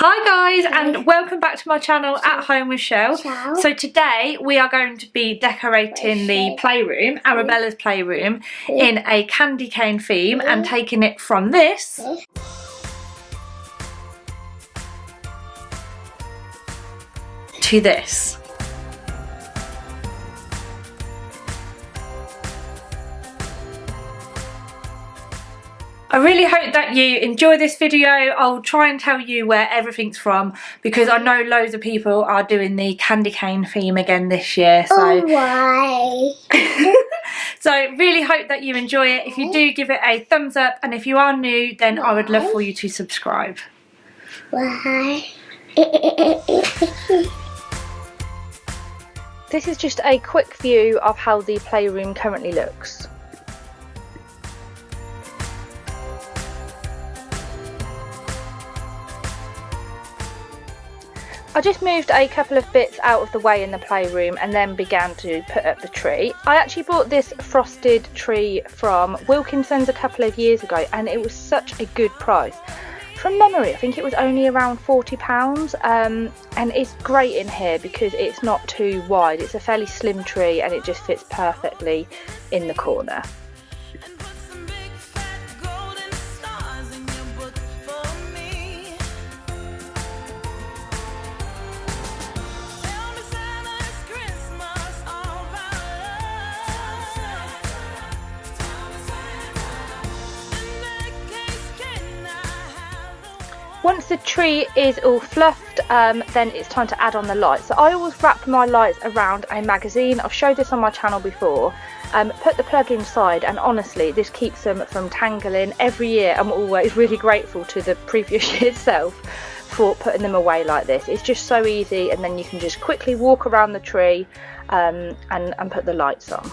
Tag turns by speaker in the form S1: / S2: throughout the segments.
S1: Hi guys, and welcome back to my channel At Home with Chelle. So today we are going to be decorating the playroom, Arabella's playroom, in a candy cane theme and taking it from this to this. I really hope that you enjoy this video. I'll try and tell you where everything's from because I know loads of people are doing the candy cane theme again this year. So,
S2: why?
S1: So really hope that you enjoy it. If you do, give it a thumbs up, and if you are new, then I would love for you to subscribe.
S2: Why?
S3: This is just a quick view of how the playroom currently looks. I just moved a couple of bits out of the way in the playroom and then began to put up the tree. I actually bought this frosted tree from Wilkinson's a couple of years ago and it was such a good price. From memory, I think it was only around £40, and it's great in here because it's not too wide. It's a fairly slim tree and it just fits perfectly in the corner. Once the tree is all fluffed, then it's time to add on the lights. So I always wrap my lights around a magazine. I've showed this on my channel before. Put the plug inside, and honestly this keeps them from tangling. Every year I'm always really grateful to the previous year itself for putting them away like this. It's just so easy, and then you can just quickly walk around the tree and put the lights on.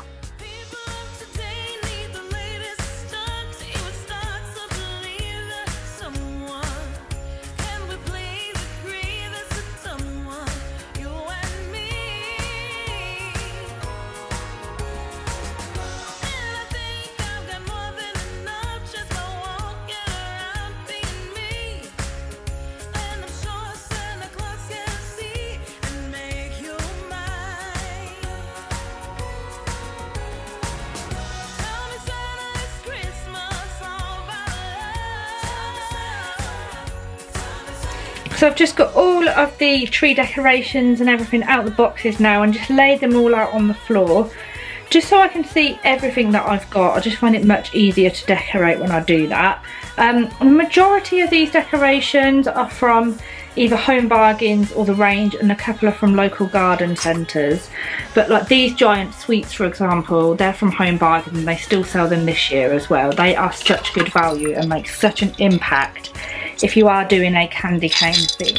S1: So I've just got all of the tree decorations and everything out of the boxes now and just laid them all out on the floor just so I can see everything that I've got. I just find it much easier to decorate when I do that. The majority of these decorations are from either Home Bargains or The Range, and a couple are from local garden centres. But like these giant sweets, for example, they're from Home Bargains and they still sell them this year as well. They are such good value and make such an impact if you are doing a candy cane theme.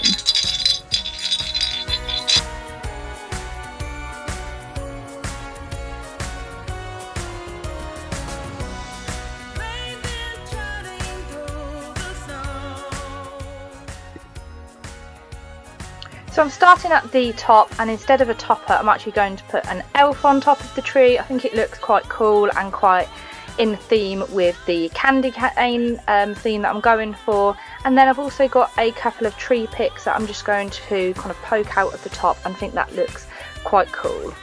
S3: So I'm starting at the top, and instead of a topper I'm actually going to put an elf on top of the tree. I think it looks quite cool and quite in theme with the candy cane theme that I'm going for. And then I've also got a couple of tree picks that I'm just going to kind of poke out of the top and think that looks quite cool.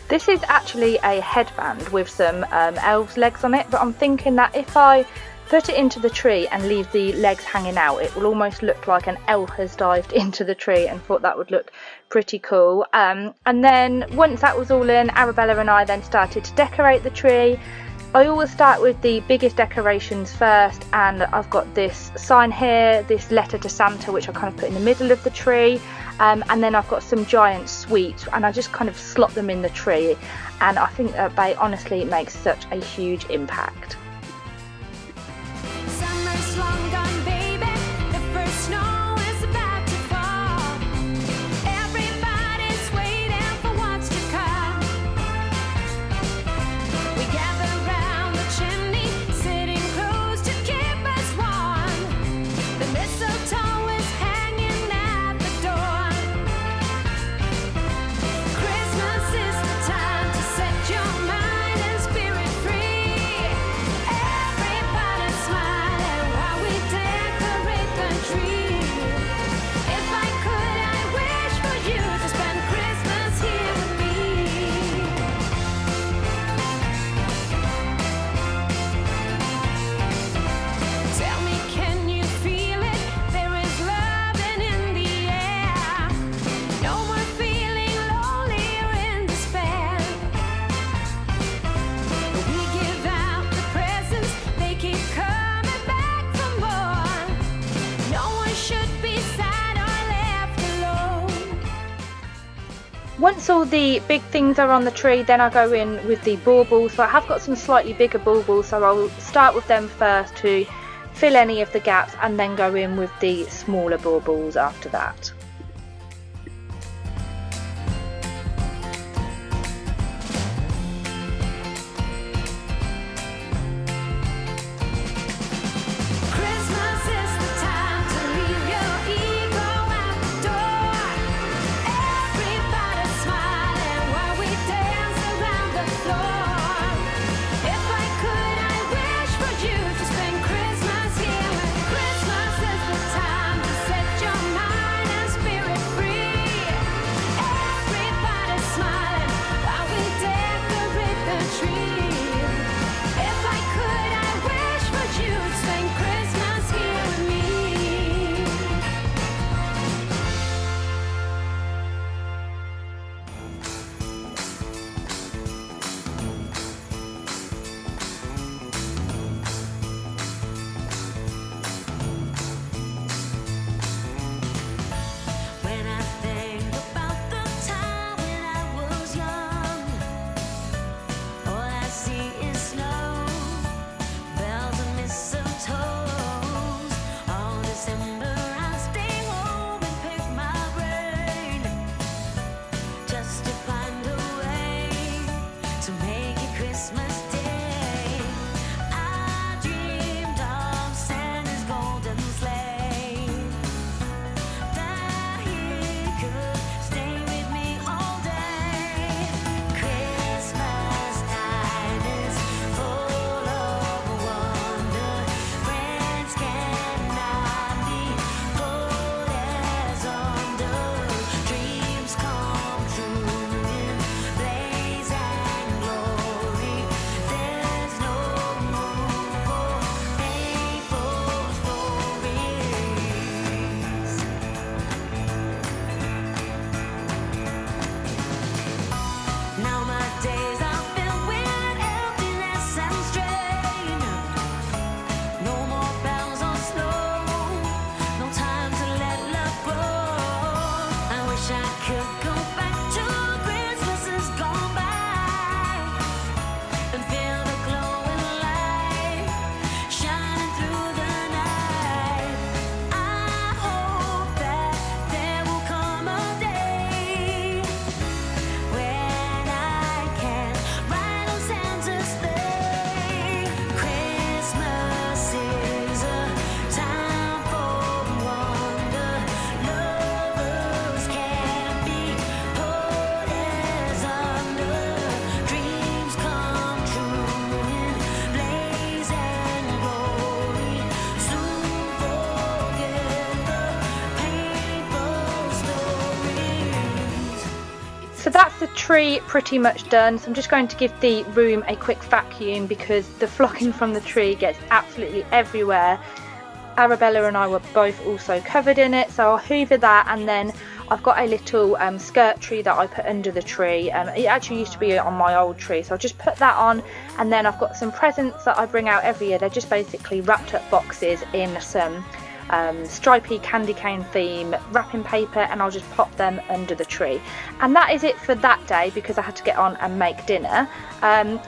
S3: This is actually a headband with some elves' legs on it, but I'm thinking that if I put it into the tree and leave the legs hanging out, it will almost look like an elf has dived into the tree, and thought that would look pretty cool. And then once that was all in, Arabella and I then started to decorate the tree. I always start with the biggest decorations first, and I've got this sign here, this letter to Santa, which I kind of put in the middle of the tree. And then I've got some giant sweets, and I just kind of slot them in the tree, and I think that they honestly make such a huge impact.
S4: Summer's long gone, baby. The first snow is about to fall. Everybody's waiting for what's to come.
S3: Once all the big things are on the tree, then I go in with the baubles. So I have got some slightly bigger baubles, so I'll start with them first to fill any of the gaps and then go in with the smaller baubles after that.
S4: Christmas is the time to leave your ego at the door. Everybody smiling while we dance around the floor. If I could, I wish for you to spend Christmas here. Christmas is the time to set your mind and spirit free. Everybody smiling while we decorate the tree. If I could, I wish for you to spend Christmas here with me. When I think about the time when I was young, all I see is snow, bells and mistletoes. All December I stay home and pick my brain, just to find a way to make it Christmas Day. I dreamed of Santa's golden sleigh, that he could stay with me all day. Christmas time is full of wonder. Friends cannot be put as under. Dreams come true in blaze and glory. There's no room for painful stories. Now my days are filled with emptiness and strain. No more bells or snow, no time to let love grow. I wish I could go back to Christmases gone by and feel the glowing light shining through the night. I hope that there will come a day when I can ride on Santa's sleigh. Christmas is a time for wonder. Lovers can't be put as under. Dreams come true in blaze and glory. Soon forget the painful stories.
S3: So that's the tree pretty much done. So I'm just going to give the room a quick vacuum because the flocking from the tree gets absolutely everywhere. Arabella and I were both also covered in it, so I'll hoover that, and then I've got a little skirt tree that I put under the tree. It actually used to be on my old tree, so I'll just put that on, and then I've got some presents that I bring out every year. They're just basically wrapped up boxes in some stripy candy cane theme wrapping paper, and I'll just pop them under the tree. And that is it for that day because I had to get on and make dinner.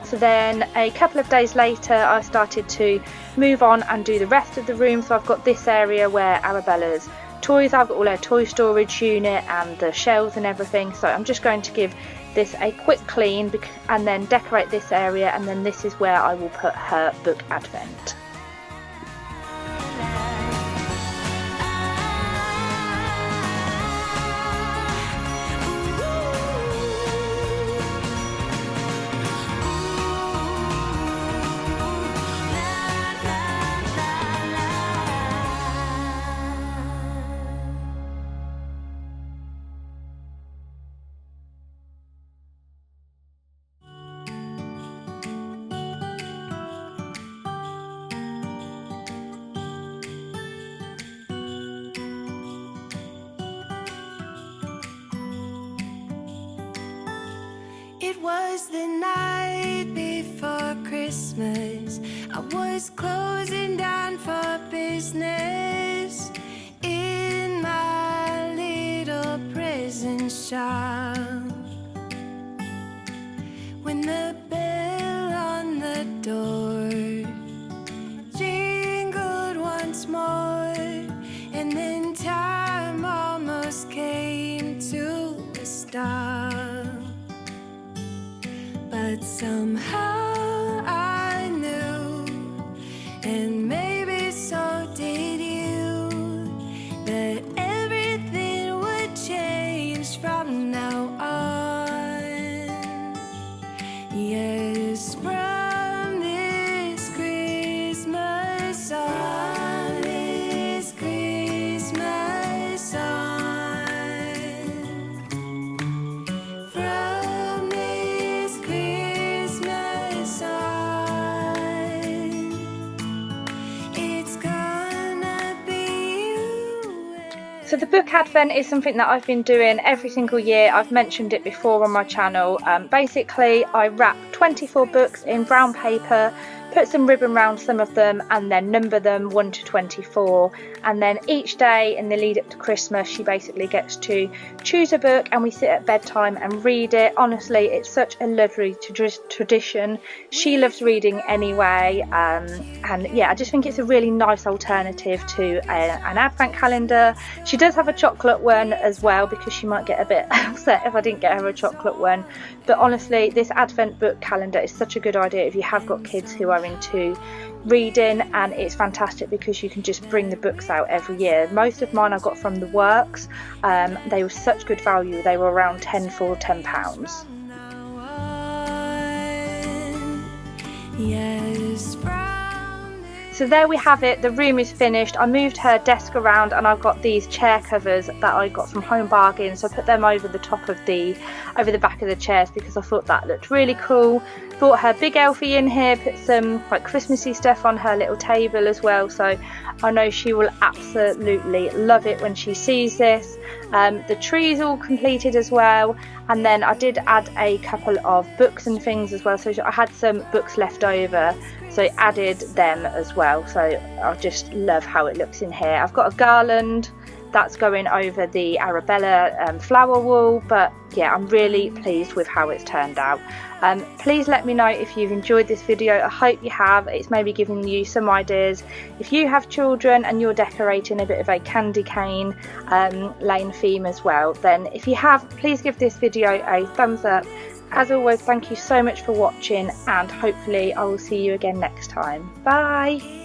S3: So then a couple of days later I started to move on and do the rest of the room. So I've got this area where Arabella's toys, I've got all her toy storage unit and the shelves and everything. So I'm just going to give this a quick clean and then decorate this area, and then this is where I will put her book advent.
S4: It was the night before Christmas. I was closing down for business in my little prison shop. somehow I knew, and maybe so did you, that everything would change from now on. Yes, from this Christmas on, this Christmas on, from this Christmas on, it's gonna be you.
S3: So the book advent is something that I've been doing every single year. I've mentioned it before on my channel. Basically, I wrap 24 books in brown paper, put some ribbon around some of them, and then number them 1 to 24. And then each day in the lead up to Christmas, she basically gets to choose a book and we sit at bedtime and read it. Honestly, it's such a lovely tradition. She loves reading anyway, and yeah, I just think it's a really nice alternative to an advent calendar. She does have a chocolate one as well, because she might get a bit upset if I didn't get her a chocolate one. But honestly, this advent book calendar is such a good idea if you have got kids who are into reading, and it's fantastic because you can just bring the books out every year. Most of mine I got from the works. They were such good value. They were around 10 for £10.
S4: Yes,
S3: So there we have it, the room is finished. I moved her desk around and I've got these chair covers that I got from Home Bargains, so I put them over the top of over the back of the chairs because I thought that looked really cool. Brought her big Elfie in here, put some like Christmassy stuff on her little table as well, so I know she will absolutely love it when she sees this. The tree is all completed as well, and then I did add a couple of books and things as well, so I had some books left over, so I added them as well. So I just love how it looks in here. I've got a garland that's going over the Arabella flower wall, but yeah, I'm really pleased with how it's turned out. Please let me know if you've enjoyed this video. I hope you have. It's maybe given you some ideas. If you have children and you're decorating a bit of a candy cane lane theme as well, then if you have, please give this video a thumbs up. As always, thank you so much for watching, and hopefully I will see you again next time. Bye.